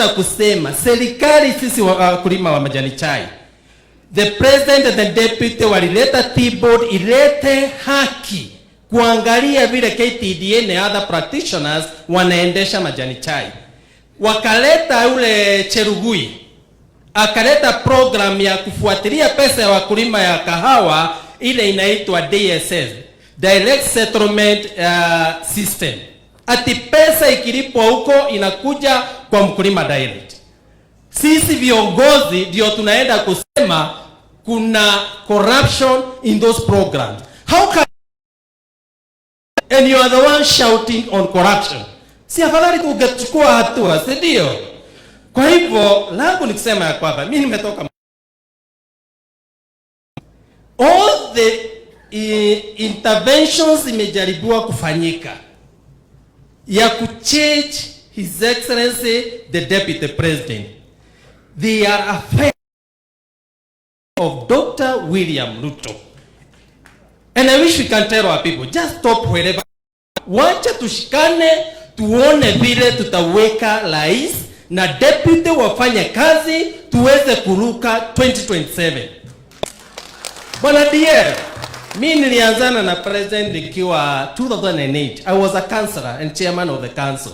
na kusema serikali sisi wakulima wa majani chai, the president and the deputy walileta T-board ilete haki kuangalia vile KTDA na other practitioners wanaendesha majani chai. Wakaleta ule Cherugui akaleta program ya kufuatilia pesa ya wakulima ya kahawa, ile inaitwa DSS, Direct Settlement System. Ati pesa ikilipwa huko inakuja kwa mkulima direct. Sisi viongozi ndio tunaenda kusema kuna corruption in those programs. How can and you are the one shouting on corruption? Si afadhali tungechukua hatua, si ndio? Kwa hivyo langu nikisema ya kwamba mimi nimetoka, all the interventions imejaribiwa kufanyika ya kuchange His Excellency the Deputy President. They are afraid of Dr. William Ruto. And I wish we can tell our people, just stop wherever. Wacha tushikane, tuone vile tutaweka rais na deputy wafanye kazi, tuweze kuruka 2027. Bwana DR, mimi nilianzana na president nikiwa 2008. I was a councillor and chairman of the council.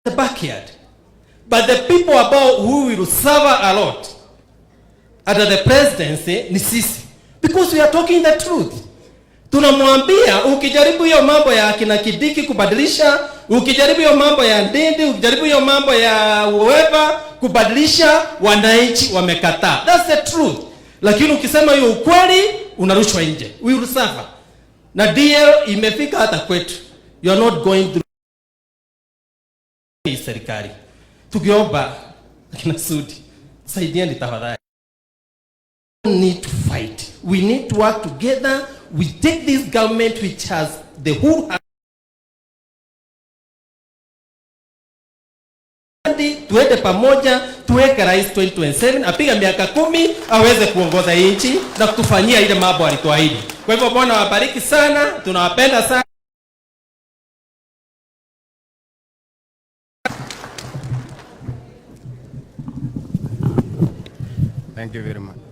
The backyard. But the people about who will suffer a lot under the presidency ni sisi. Because we are talking the truth. Tunamwambia ukijaribu hiyo mambo ya kina Kidiki kubadilisha, ukijaribu hiyo mambo ya Ndindi, ukijaribu hiyo mambo ya whoever kubadilisha, wananchi wamekataa. That's the truth. Lakini ukisema hiyo ukweli unarushwa nje. We will suffer. Na DL imefika hata kwetu. You are not going through serikali. Tukiomba kina Sudi, saidieni tafadhali. We need to fight. We need to work together. We take this government which has the whole tuende pamoja, tuweke rais 2027 apiga miaka 10 aweze kuongoza nchi na kutufanyia ile mambo alituahidi. Kwa hivyo Bwana wabariki sana, tunawapenda sana. Thank you very much.